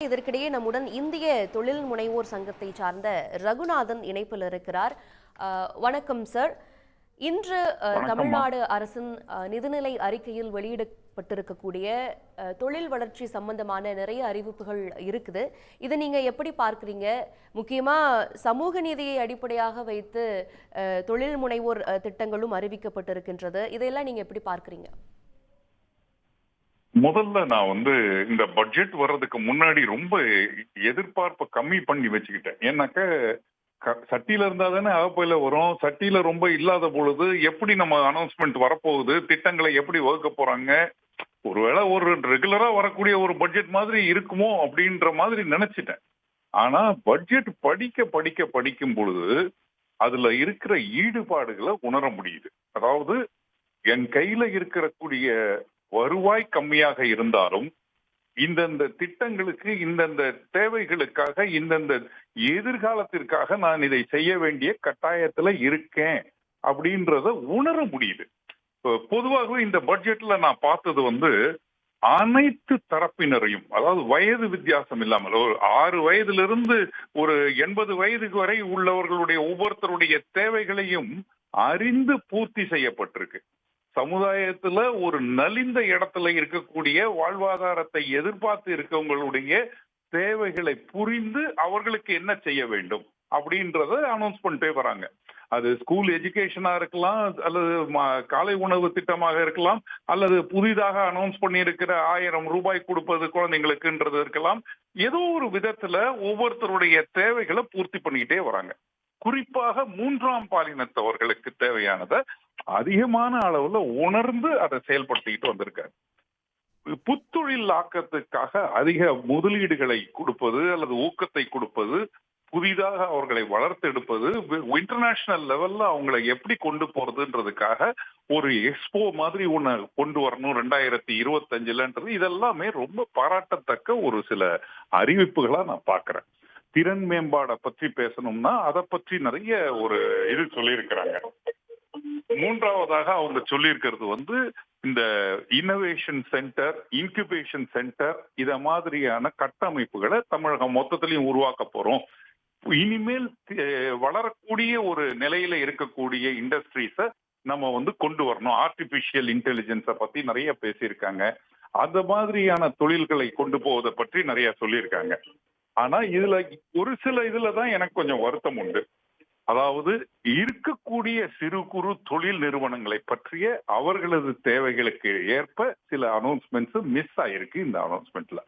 இதற்கிடையே நம்முடன் இந்திய தொழில் முனைவோர் சங்கத்தை சார்ந்த ரகுநாதன் இணைப்பில் இருக்கிறார். வணக்கம் சார். இன்று தமிழ்நாடு அரசின் நிதிநிலை அறிக்கையில் வெளியிடப்பட்டிருக்கக்கூடிய தொழில் வளர்ச்சி சம்பந்தமான நிறைய அறிவிப்புகள் இருக்குது. இதை நீங்க எப்படி பார்க்குறீங்க? முக்கியமா சமூக நீதியை அடிப்படையாக வைத்து தொழில் முனைவோர் திட்டங்களும் அறிவிக்கப்பட்டிருக்கின்றது. இதையெல்லாம் நீங்க எப்படி பார்க்குறீங்க? முதல்ல நான் இந்த பட்ஜெட் வர்றதுக்கு முன்னாடி ரொம்ப எதிர்பார்ப்பை கம்மி பண்ணி வச்சுக்கிட்டேன். ஏன்னாக்க சட்டியில இருந்தா தானே அகப்பையில வரும். சட்டியில ரொம்ப இல்லாத பொழுது எப்படி நம்ம அனௌன்ஸ்மெண்ட் வரப்போகுது, திட்டங்களை எப்படி வகுக்க போறாங்க, ஒருவேளை ஒரு ரெகுலரா வரக்கூடிய ஒரு பட்ஜெட் மாதிரி இருக்குமோ அப்படின்ற மாதிரி நினைச்சிட்டேன். ஆனா பட்ஜெட் படிக்கும் பொழுது அதுல இருக்கிற ஈடுபாடுகளை உணர முடியுது. அதாவது என் கையில இருக்கக்கூடிய வருவாய் கம்மியாக இருந்தாலும் இந்தந்த திட்டங்களுக்கு, இந்தந்த தேவைகளுக்காக, இந்தந்த எதிர்காலத்திற்காக நான் இதை செய்ய வேண்டிய கட்டாயத்துல இருக்கேன் அப்படின்றத உணர முடியுது. பொதுவாகவே இந்த பட்ஜெட்ல நான் பார்த்தது அனைத்து தரப்பினரையும், அதாவது வயது வித்தியாசம் இல்லாமல், ஒரு 6 வயதிலிருந்து ஒரு 80 வயதுக்கு வரை உள்ளவர்களுடைய ஒவ்வொருத்தருடைய தேவைகளையும் அறிந்து பூர்த்தி செய்யப்பட்டிருக்கு. சமுதாயத்துல ஒரு நலிந்த இடத்துல இருக்கக்கூடிய வாழ்வாதாரத்தை எதிர்பார்த்து இருக்கவங்களுடைய தேவைகளை புரிந்து அவர்களுக்கு என்ன செய்ய வேண்டும் அப்படின்றத அனௌன்ஸ் பண்ணிட்டே வராங்க. அது ஸ்கூல் எஜுகேஷனா இருக்கலாம், அல்லது காலை உணவு திட்டமாக இருக்கலாம், அல்லது புதிதாக அனௌன்ஸ் பண்ணி இருக்கிற 1000 ரூபாய் கொடுப்பது குழந்தைங்களுக்குன்றது இருக்கலாம். ஏதோ ஒரு விதத்துல ஒவ்வொருத்தருடைய தேவைகளை பூர்த்தி பண்ணிக்கிட்டே வராங்க. குறிப்பாக 3ஆம் பாலினத்தவர்களுக்கு தேவையானதை அதிகமான அளவுல உணர்ந்து அதை செயல்படுத்திக்கிட்டு வந்திருக்காரு. புத்தொழில் ஆக்கத்துக்காக அதிக முதலீடுகளை கொடுப்பது அல்லது ஊக்கத்தை கொடுப்பது, புதிதாக அவர்களை வளர்த்தெடுப்பது, இன்டர்நேஷனல் லெவல்ல அவங்களை எப்படி கொண்டு போறதுன்றதுக்காக ஒரு எக்ஸ்போ மாதிரி ஒண்ணு கொண்டு வரணும் 2025ன்றது, இதெல்லாமே ரொம்ப பாராட்டத்தக்க ஒரு சில அறிவிப்புகளா நான் பாக்குறேன். திறன் மேம்பாடை பற்றி பேசணும்னா அதை பற்றி நிறைய ஒரு இது சொல்லியிருக்கிறாங்க. 3ஆவதாக அவங்க சொல்லியிருக்கிறது இந்த இன்னோவேஷன் சென்டர், இன்குபேஷன் சென்டர், இத மாதிரியான கட்டமைப்புகளை தமிழகம் மொத்தத்திலையும் உருவாக்க போறோம். இனிமேல் வளரக்கூடிய ஒரு நிலையில இருக்கக்கூடிய இண்டஸ்ட்ரீஸ நம்ம கொண்டு வரணும். ஆர்டிபிஷியல் இன்டெலிஜென்ஸ பத்தி நிறைய பேசியிருக்காங்க. அந்த மாதிரியான தொழில்களை கொண்டு போவதை பற்றி நிறைய சொல்லியிருக்காங்க. ஆனா இதுல ஒரு சில இதுலதான் எனக்கு கொஞ்சம் வருத்தம் உண்டு. அதாவது இருக்கக்கூடிய சிறு குறு தொழில் நிறுவனங்களை பற்றிய அவர்களது தேவைகளுக்கு ஏற்ப சில அனௌன்ஸ்மெண்ட்ஸ் மிஸ் ஆயிருக்கு. இந்த அனௌன்ஸ்மெண்ட்ல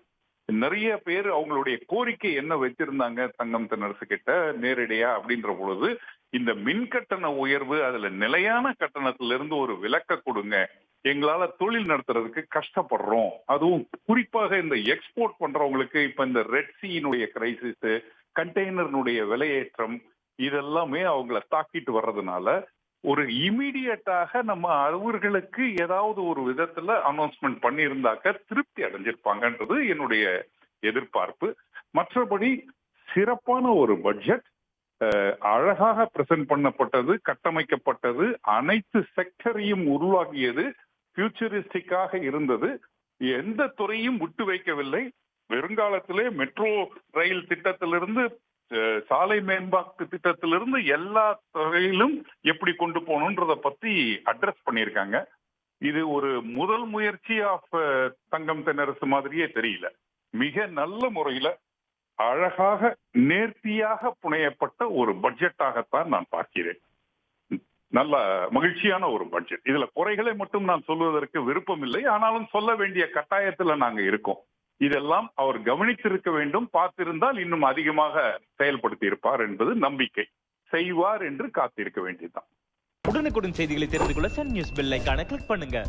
நிறைய பேர் அவங்களுடைய கோரிக்கை என்ன வச்சிருந்தாங்க தங்கம் தென்னரசு கிட்ட நேரடியா அப்படின்ற பொழுது, இந்த மின் கட்டண உயர்வு, அதுல நிலையான கட்டணத்திலிருந்து ஒரு விலக்க கொடுங்க, எங்களால தொழில் நடத்துறதுக்கு கஷ்டப்படுறோம். அதுவும் குறிப்பாக இந்த எக்ஸ்போர்ட் பண்றவங்களுக்கு இப்ப இந்த ரெட் சீனுடைய கிரைசிஸ், கண்டெய்னருடைய விலையேற்றம், இதெல்லாமே அவங்கள தாக்கிட்டு வர்றதுனால ஒரு இமீடியட்டாக நம்ம அவர்களுக்கு ஏதாவது ஒரு விதத்துல அனௌன்ஸ்மெண்ட் பண்ணியிருந்தாக்க திருப்தி அடைஞ்சிருப்பாங்கன்றது என்னுடைய எதிர்பார்ப்பு. மற்றபடி சிறப்பான ஒரு பட்ஜெட், அழகாக பிரசன்ட் பண்ணப்பட்டது, கட்டமைக்கப்பட்டது, அனைத்து செக்டரையும் உருவாக்கியது, ஃபியூச்சரிஸ்டிக்காக இருந்தது, எந்த துறையும் விட்டு வைக்கவில்லை. வருங்காலத்திலே மெட்ரோ ரயில் திட்டத்திலிருந்து சாலை மேம்பாட்டு திட்டத்திலிருந்து எல்லா துறையிலும் எப்படி கொண்டு போகணுன்றத பத்தி அட்ரஸ் பண்ணியிருக்காங்க. இது ஒரு முதல் முயற்சி ஆஃப் தங்கம் தென்னரசு மாதிரியே தெரியல. மிக நல்ல முறையில அழகாக நேர்த்தியாக புனையப்பட்ட ஒரு பட்ஜெட்டாகத்தான் நான் பார்க்கிறேன். நல்ல மகிழ்ச்சியான ஒரு பட்ஜெட். இதுல குறைகளை மட்டும் நான் சொல்வதற்கு விருப்பம் இல்லை. ஆனாலும் சொல்ல வேண்டிய கட்டாயத்துல நாங்க இருக்கோம். இதெல்லாம் அவர் கவனித்திருக்க வேண்டும். பார்த்திருந்தால் இன்னும் அதிகமாக செயல்படுத்தி இருப்பார் என்பது நம்பிக்கை. செய்வார் என்று காத்திருக்க வேண்டியதுதான். உடனுக்குடன் செய்திகளை தெரிந்து கொள்ள சன் நியூஸ் பெல் ஐகானை கிளிக் பண்ணுங்க.